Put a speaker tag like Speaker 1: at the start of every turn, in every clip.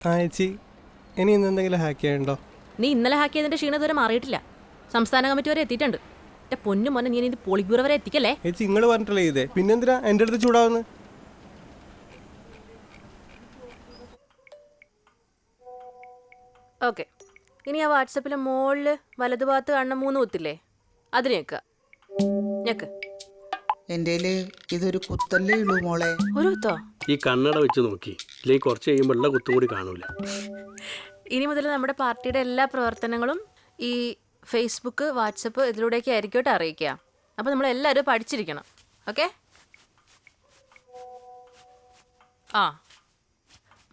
Speaker 1: ചേച്ചി ഇനി ഇന്ന് എന്തെങ്കിലും ഹാക്ക് ചെയ്യണ്ടോ?
Speaker 2: നീ ഇന്നലെ ഹാക്ക് ചെയ്തതിന്റെ ക്ഷീണം ഇതുവരെ മാറിയിട്ടില്ല. സംസ്ഥാന കമ്മിറ്റി വരെ എത്തിയിട്ടുണ്ട്. എന്റെ പൊന്നു മോനെ, നീ ഇത് പോളിറ്റ് ബ്യൂറോ വരെ എത്തിക്കല്ലേ.
Speaker 1: ചേച്ചി നിങ്ങൾ പറഞ്ഞിട്ടല്ലേ ചെയ്തേ, പിന്നെന്തിനാ എൻ്റെ അടുത്ത് ചൂടാവുന്നത്?
Speaker 2: ഓക്കെ, ഇനി ആ വാട്സപ്പിലെ മുകളിൽ വലതുഭാഗത്ത് കാണുന്ന 3 കുത്തില്ലേ, അതിന് ഞെക്ക്.
Speaker 3: എൻ്റെ ഇതൊരു കുത്തല്ലേ ഉള്ളൂ മോളെ.
Speaker 2: ഒരു കുത്തോ?
Speaker 4: ഈ കണ്ണട വെച്ച് നോക്കി, ഇല്ലെങ്കിൽ കുറച്ച് കഴിയുമ്പോൾ ഉള്ള കുത്തും കൂടി കാണൂല.
Speaker 2: ഇനി മുതൽ നമ്മുടെ പാർട്ടിയുടെ എല്ലാ പ്രവർത്തനങ്ങളും ഈ ഫേസ്ബുക്ക്, വാട്സപ്പ് ഇതിലൂടെയൊക്കെ ആയിരിക്കട്ടെ അറിയിക്കുക. അപ്പോൾ നമ്മളെല്ലാവരും പഠിച്ചിരിക്കണം. ഓക്കെ? ആ,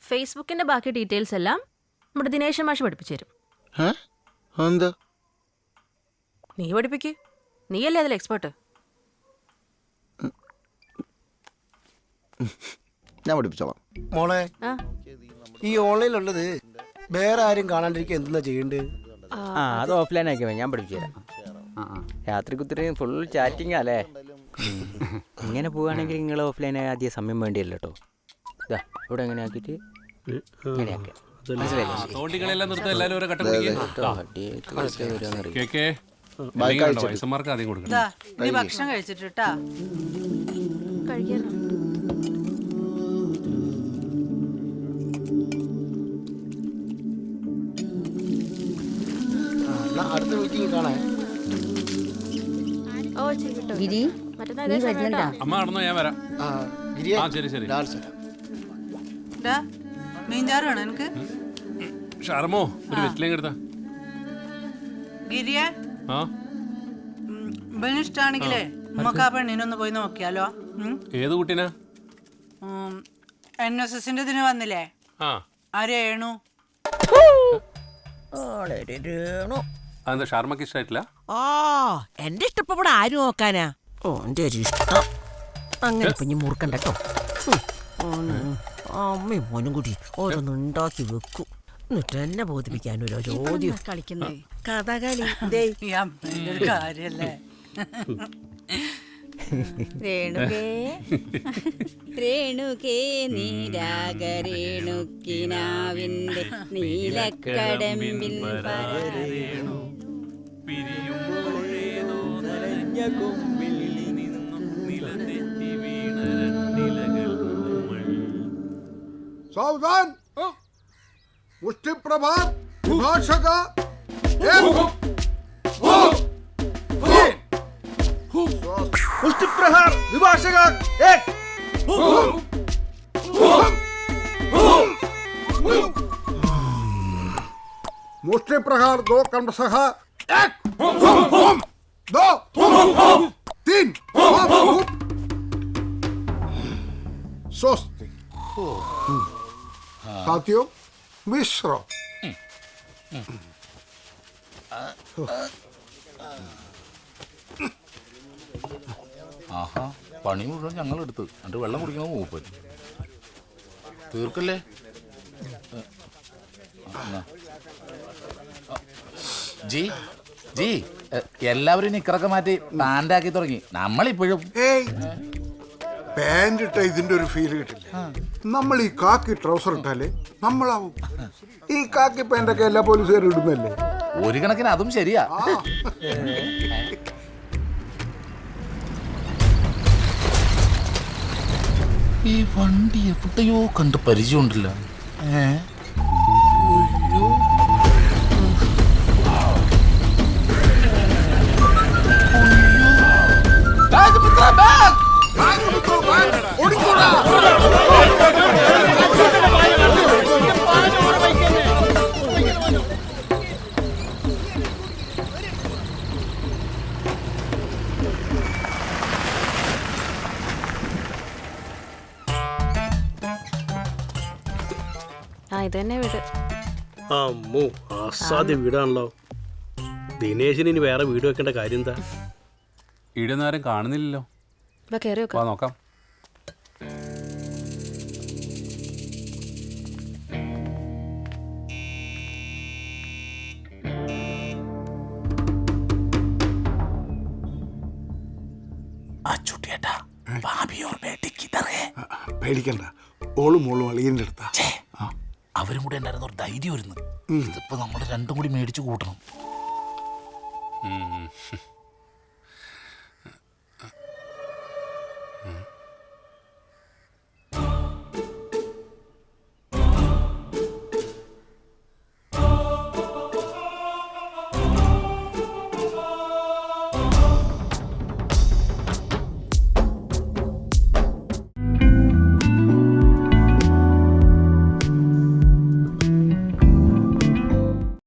Speaker 2: ഫേസ്ബുക്കിൻ്റെ ബാക്കി ഡീറ്റെയിൽസ് എല്ലാം നമ്മുടെ ദിനേശൻ മാഷ് പഠിപ്പിച്ചു തരും.
Speaker 3: എന്താ
Speaker 2: നീ പഠിപ്പിക്ക്, നീയല്ലേ അതിൽ എക്സ്പേർട്ട്.
Speaker 3: ഞാൻ പഠിപ്പിച്ചോളാം
Speaker 5: മോളെ.
Speaker 2: ആ,
Speaker 5: ഈ ഓൺലൈനിലുള്ളത് വേറെ ആരും കാണാണ്ടിരിക്കുക എന്തെന്നാ ചെയ്യണ്ടേ?
Speaker 6: അത് ഓഫ്ലൈൻ ആക്കിയാൽ ഞാൻ പഠിപ്പിച്ചു തരാം. രാത്രി കുത്തിരി ഫുൾ ചാറ്റിംഗ് അല്ലേ? ഇങ്ങനെ പോവുകയാണെങ്കിൽ നിങ്ങൾ ഓഫ്ലൈൻ ആദ്യം സമയം വേണ്ടിയല്ലോ കേട്ടോ. ഇതാ ഇവിടെ എങ്ങനെ ആക്കിയിട്ട് ഇങ്ങനെയാക്കാം.
Speaker 7: ഭക്ഷണം കഴിച്ചിട്ടാ
Speaker 2: കഴിക്കാനോ?
Speaker 5: അടുത്ത മീറ്റിംഗ് കാണാൻ.
Speaker 2: ഓ ചെയ്യട്ടോ.
Speaker 8: ഗിരി,
Speaker 2: മറ്റന്നാ
Speaker 8: നീ
Speaker 2: ഇതേ സമയം
Speaker 8: വരുന്നുണ്ടോ?
Speaker 2: കേട്ടോ.
Speaker 9: അമ്മ നടന്നോ, ഞാൻ വരാം.
Speaker 5: ഗിരിയെ,
Speaker 9: ശരി ശരി.
Speaker 5: ഡാൻസ്.
Speaker 7: മീൻചാറ് വേണോ എനിക്ക്?
Speaker 9: ഷർമോ ഒരു വെറ്റിലേക്ക് എടുത്താ.
Speaker 7: ഗിരിയെ
Speaker 9: ആ,
Speaker 7: ഇഷ്ടമാണെങ്കിലേ നമുക്ക് ആ പെണ്ണിനൊന്ന് പോയി നോക്കിയാലോ?
Speaker 9: ഏത് കുട്ടീനാ?
Speaker 7: NSSന്റെ ഇതിന് വന്നില്ലേ
Speaker 9: ആ,
Speaker 7: ആ രേണു.
Speaker 9: അതെന്താ ഷർമ്മക്ക് ഇഷ്ടമായിട്ടില്ല?
Speaker 10: ആ, എന്റെ ഇഷ്ടപ്പെടെ ആര് നോക്കാനാ? ഓന്റെ ഒരു ഇഷ്ടം അങ്ങനെ ഇപ്പൊ മുറുക്കണ്ട കേട്ടോ. അമ്മയും മോനും കൂടി ഓരോന്ന് ഉണ്ടാക്കി വെക്കും, എന്നിട്ട് എന്നെ ബോധിപ്പിക്കാൻ ഒരു ചോദ്യം
Speaker 7: കളിക്കുന്നേ
Speaker 10: കഥകളി.
Speaker 7: ഈ അമ്മേന്റെ ഒരു കാര്യല്ലേ.
Speaker 8: രേണുകേ രേണുകേ നീരാഗരേണുക്കിനാവിന്റെ നീലക്കടമ്പിൽ പരരേണു
Speaker 11: सावधान मुष्टि प्रभात विभाषक
Speaker 5: മുഷ്ടി പ്രഹാർ വിഭാഷക एक.
Speaker 11: मुष्टि प्रहार 2 क्रमशः 1 2 3 स्वस्ति साथियों विश्राम.
Speaker 12: ആഹാ, പണി മുഴുവൻ ഞങ്ങൾ എടുത്ത് എന്നിട്ട് വെള്ളം കുടിക്കണം മൂപ്പൻ. തീർക്കല്ലേ? ജി ജി എല്ലാവരും നിക്കറൊക്കെ മാറ്റി പാൻ്റാക്കി തുടങ്ങി. നമ്മളിപ്പോഴും
Speaker 11: പാന്റ് ഇട്ട ഇതിന്റെ ഒരു ഫീല് കിട്ടില്ല. നമ്മൾ ഈ കാക്കി ട്രൗസർ ഇട്ടാലേ നമ്മളാവും. ഈ കാക്കി പാൻ്റൊക്കെ എല്ലാ പോലീസുകാരും ഇടുന്നല്ലേ.
Speaker 12: ഒരു കണക്കിന് അതും ശരിയാ. ഈ വണ്ടി എവിടെയോ കണ്ട് പരിചയമുണ്ടല്ലോ.
Speaker 2: ആ, ഇത് തന്നെ വീട്.
Speaker 4: അമ്മോ, അസാധ്യ വീടാണല്ലോ. ദിനേശിന് ഇനി വേറെ വീട് വെക്കേണ്ട കാര്യം എന്താ?
Speaker 9: ഈടൊന്നും ആരും കാണുന്നില്ലല്ലോ.
Speaker 2: ഇപ്പൊ കയറി
Speaker 9: വാ നോക്കാം.
Speaker 11: പേടിക്കണ്ട, ഓളും മോളും അളിയൻ്റെ അടുത്താ.
Speaker 12: അവരും കൂടെ ഉണ്ടായിരുന്ന ഒരു ധൈര്യം വരുന്നു. ഇതിപ്പോ നമ്മൾ രണ്ടും കൂടി മേടിച്ചു കൂട്ടണം.